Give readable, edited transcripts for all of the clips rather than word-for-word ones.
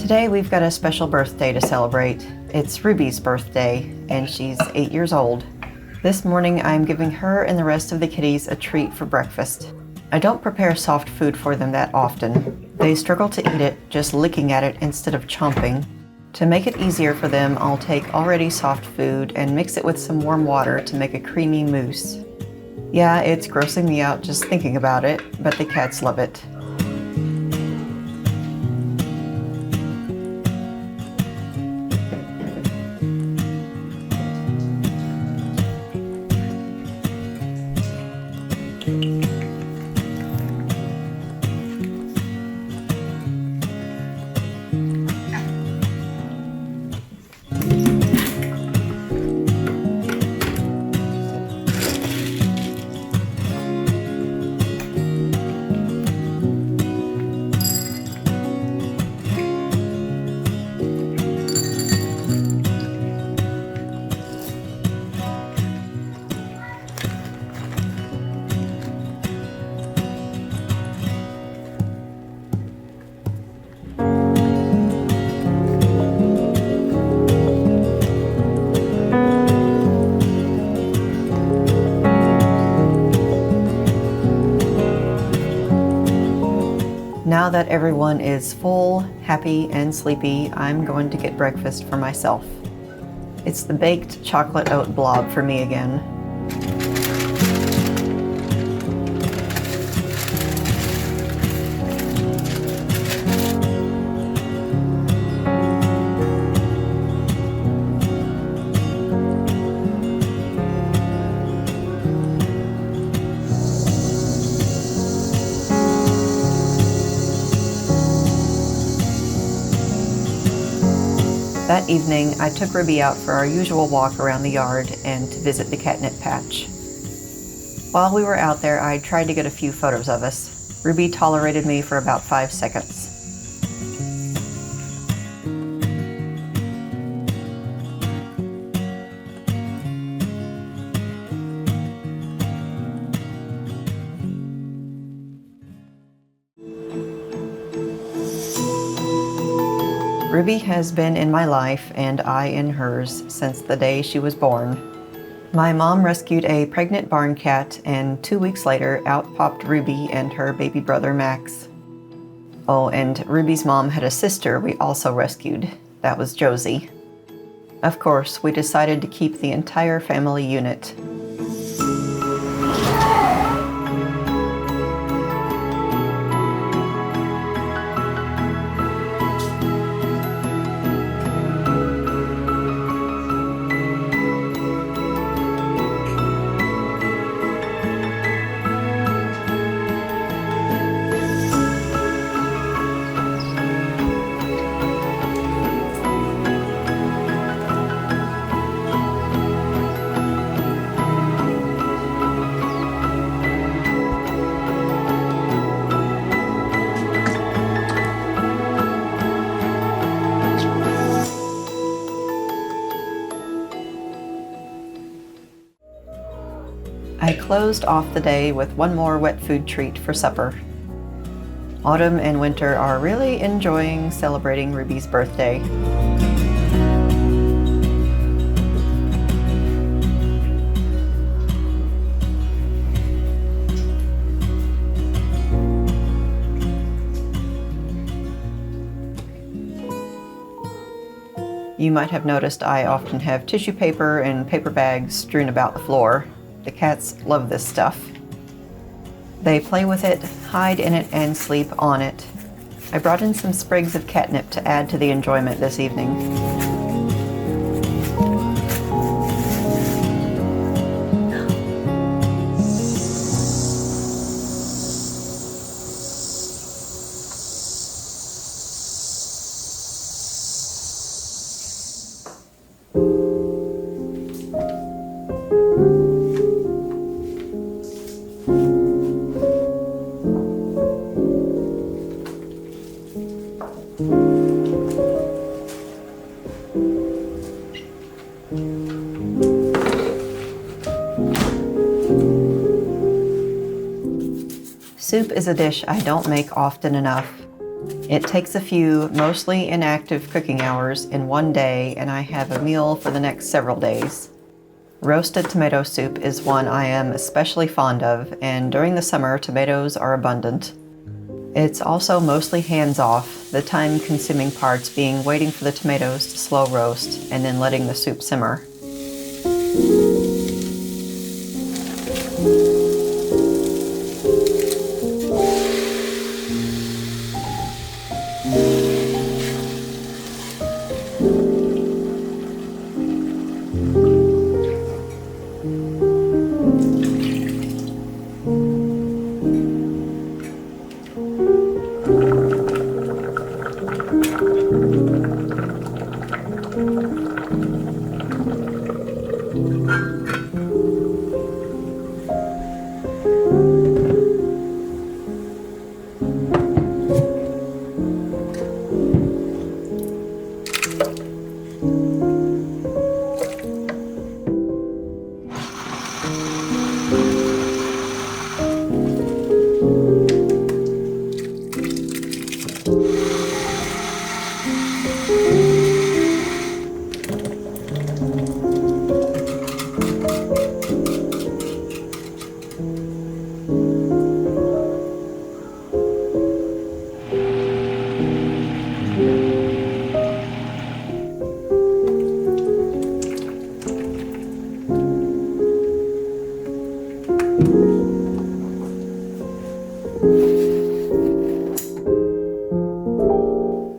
Today we've got a special birthday to celebrate. It's Ruby's birthday, and she's 8 years old. This morning I'm giving her and the rest of the kitties a treat for breakfast. I don't prepare soft food for them that often. They struggle to eat it, just licking at it instead of chomping. To make it easier for them, I'll take already soft food and mix it with some warm water to make a creamy mousse. Yeah, it's grossing me out just thinking about it, but the cats love it. Now that everyone is full, happy, and sleepy, I'm going to get breakfast for myself. It's the baked chocolate oat blob for me again. That evening, I took Ruby out for our usual walk around the yard and to visit the catnip patch. While we were out there, I tried to get a few photos of us. Ruby tolerated me for about 5 seconds. Ruby has been in my life and I in hers since the day she was born. My mom rescued a pregnant barn cat, and 2 weeks later out popped Ruby and her baby brother Max. Oh, and Ruby's mom had a sister we also rescued. That was Josie. Of course, we decided to keep the entire family unit. I closed off the day with one more wet food treat for supper. Autumn and Winter are really enjoying celebrating Ruby's birthday. You might have noticed I often have tissue paper and paper bags strewn about the floor. The cats love this stuff. They play with it, hide in it, and sleep on it. I brought in some sprigs of catnip to add to the enjoyment this evening. Soup is a dish I don't make often enough. It takes a few mostly inactive cooking hours in one day, and I have a meal for the next several days. Roasted tomato soup is one I am especially fond of, and during the summer, tomatoes are abundant. It's also mostly hands-off, the time-consuming parts being waiting for the tomatoes to slow roast and then letting the soup simmer.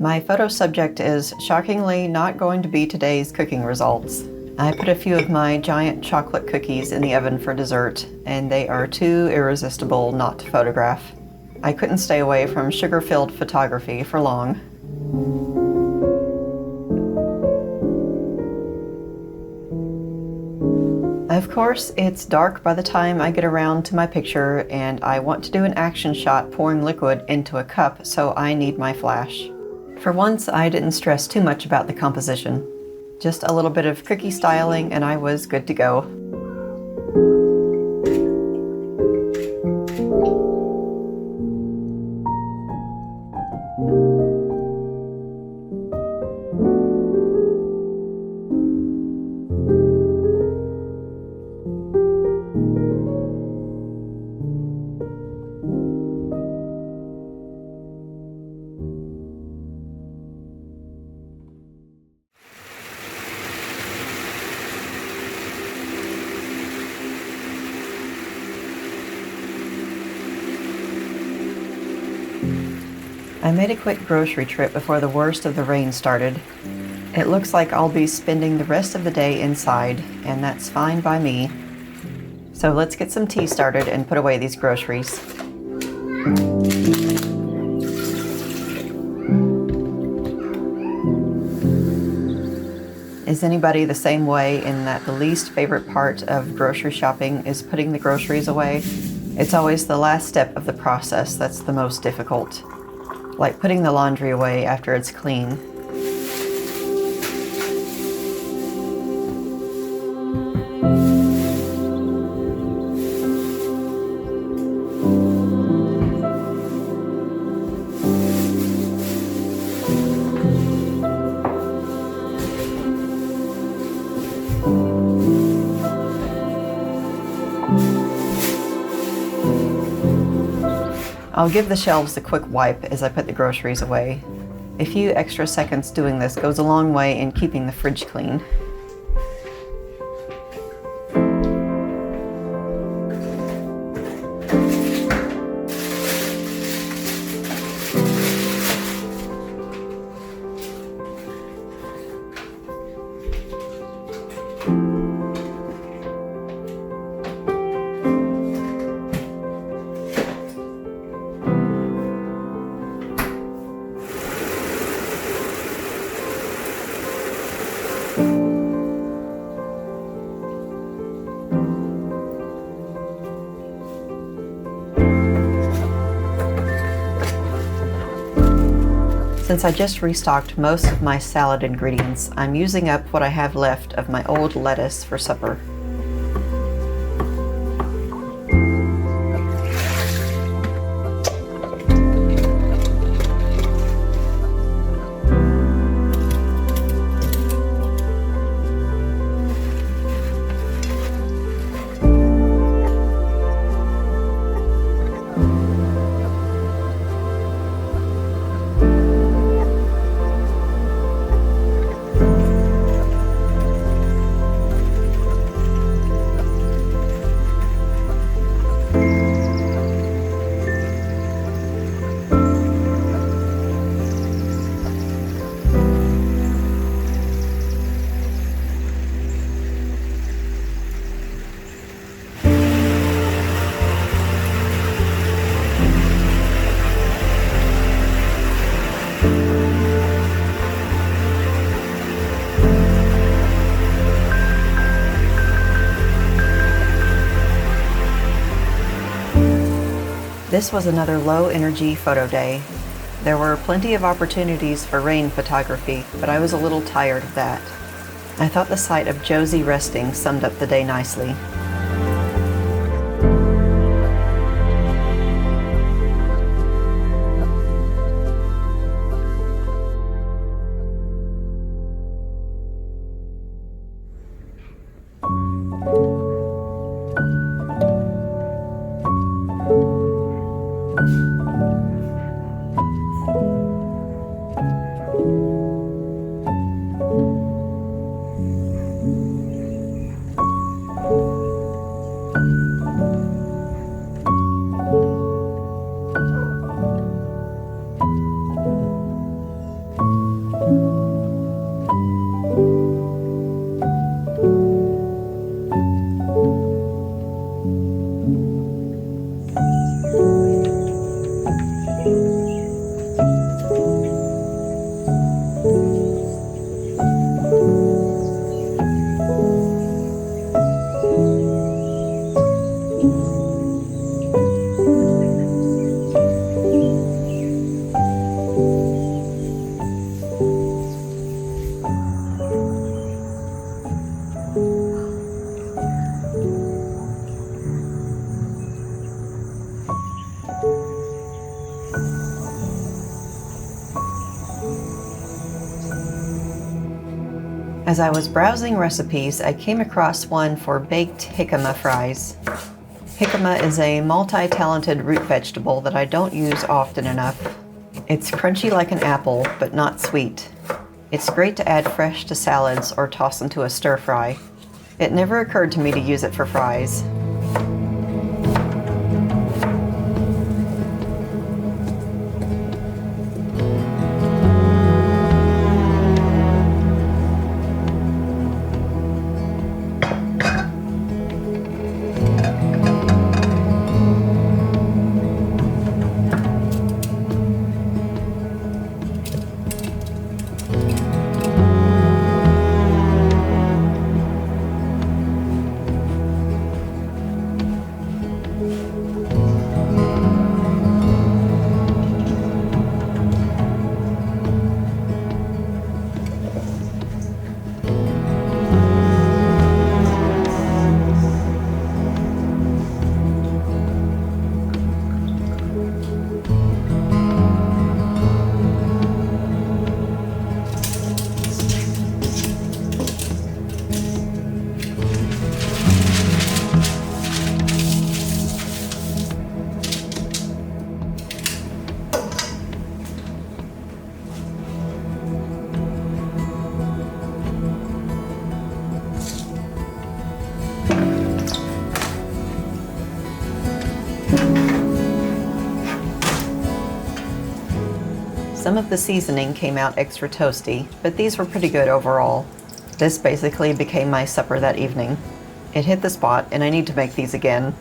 My photo subject is shockingly not going to be today's cooking results. I put a few of my giant chocolate cookies in the oven for dessert, and they are too irresistible not to photograph. I couldn't stay away from sugar-filled photography for long. Of course, it's dark by the time I get around to my picture, and I want to do an action shot pouring liquid into a cup, so I need my flash. For once, I didn't stress too much about the composition. Just a little bit of cookie styling and I was good to go. I made a quick grocery trip before the worst of the rain started. It looks like I'll be spending the rest of the day inside, and that's fine by me. So let's get some tea started and put away these groceries. Is anybody the same way in that the least favorite part of grocery shopping is putting the groceries away? It's always the last step of the process that's the most difficult. Like putting the laundry away after it's clean. I'll give the shelves a quick wipe as I put the groceries away. A few extra seconds doing this goes a long way in keeping the fridge clean. Since I just restocked most of my salad ingredients, I'm using up what I have left of my old lettuce for supper. This was another low-energy photo day. There were plenty of opportunities for rain photography, but I was a little tired of that. I thought the sight of Josie resting summed up the day nicely. As I was browsing recipes, I came across one for baked jicama fries. Jicama is a multi-talented root vegetable that I don't use often enough. It's crunchy like an apple, but not sweet. It's great to add fresh to salads or toss into a stir fry. It never occurred to me to use it for fries. Some of the seasoning came out extra toasty, but these were pretty good overall. This basically became my supper that evening. It hit the spot, and I need to make these again.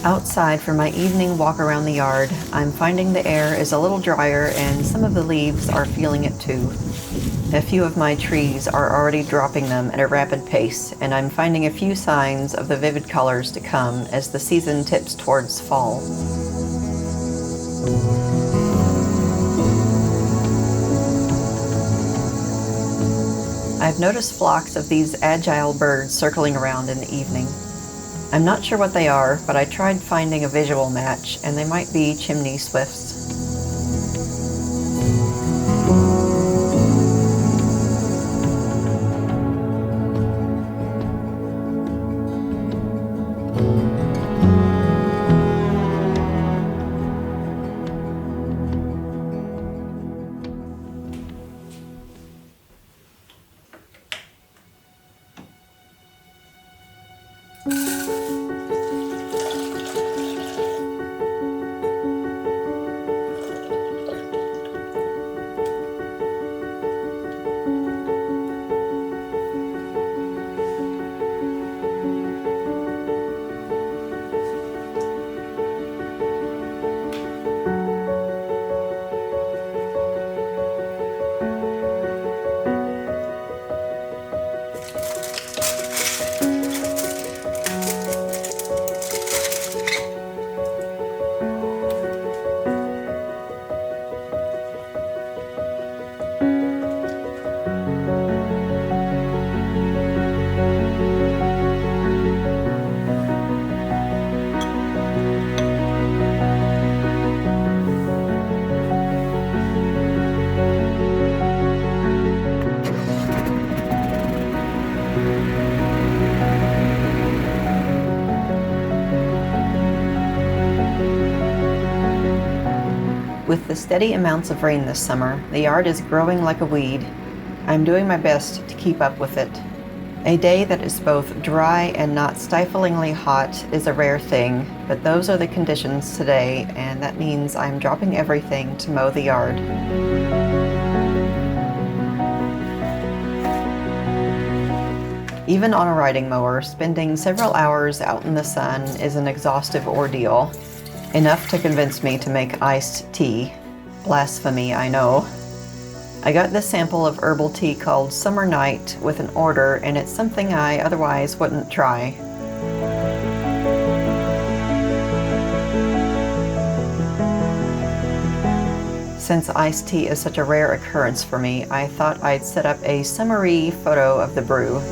Outside for my evening walk around the yard, I'm finding the air is a little drier and some of the leaves are feeling it too. A few of my trees are already dropping them at a rapid pace, and I'm finding a few signs of the vivid colors to come as the season tips towards fall. I've noticed flocks of these agile birds circling around in the evening. I'm not sure what they are, but I tried finding a visual match, and they might be chimney swifts. With the steady amounts of rain this summer, the yard is growing like a weed. I'm doing my best to keep up with it. A day that is both dry and not stiflingly hot is a rare thing, but those are the conditions today, and that means I'm dropping everything to mow the yard. Even on a riding mower, spending several hours out in the sun is an exhaustive ordeal. Enough to convince me to make iced tea. Blasphemy, I know. I got this sample of herbal tea called Summer Night with an order, and it's something I otherwise wouldn't try. Since iced tea is such a rare occurrence for me, I thought I'd set up a summery photo of the brew.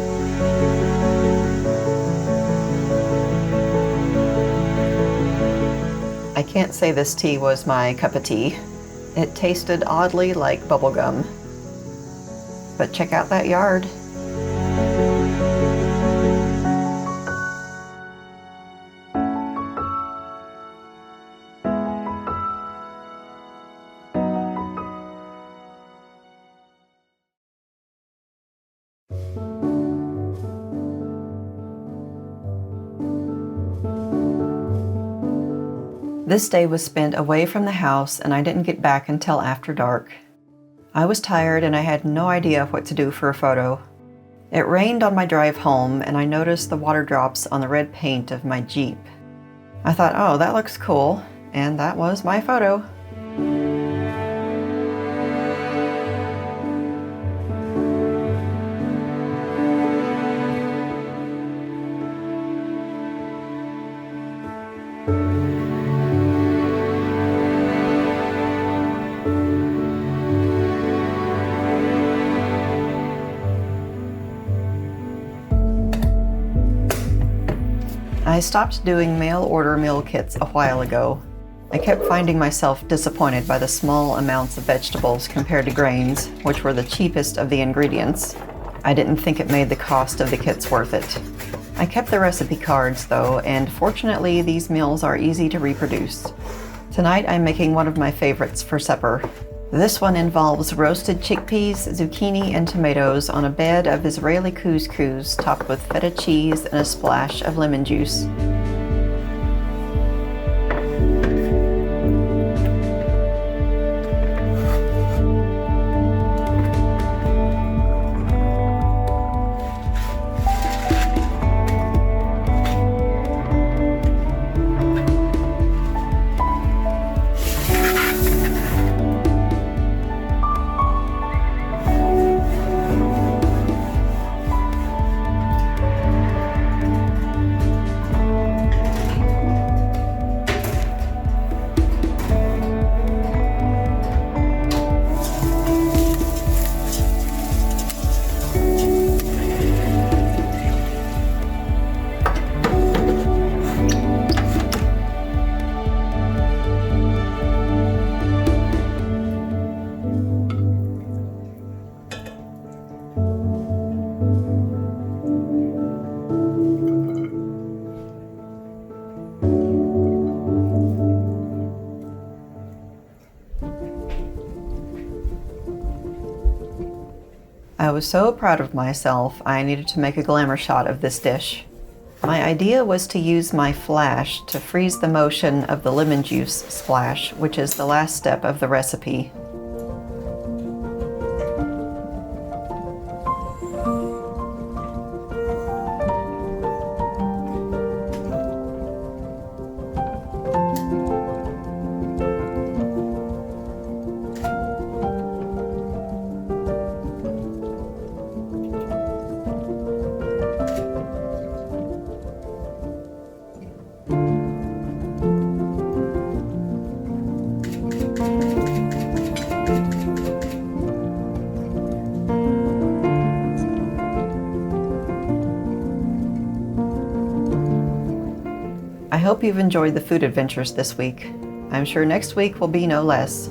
I can't say this tea was my cup of tea. It tasted oddly like bubblegum. But check out that yard. This day was spent away from the house, and I didn't get back until after dark. I was tired and I had no idea what to do for a photo. It rained on my drive home, and I noticed the water drops on the red paint of my Jeep. I thought, oh, that looks cool, and that was my photo. I stopped doing mail order meal kits a while ago. I kept finding myself disappointed by the small amounts of vegetables compared to grains, which were the cheapest of the ingredients. I didn't think it made the cost of the kits worth it. I kept the recipe cards though, and fortunately these meals are easy to reproduce. Tonight I'm making one of my favorites for supper. This one involves roasted chickpeas, zucchini, and tomatoes on a bed of Israeli couscous topped with feta cheese and a splash of lemon juice. I was so proud of myself, I needed to make a glamour shot of this dish. My idea was to use my flash to freeze the motion of the lemon juice splash, which is the last step of the recipe. I hope you've enjoyed the food adventures this week. I'm sure next week will be no less.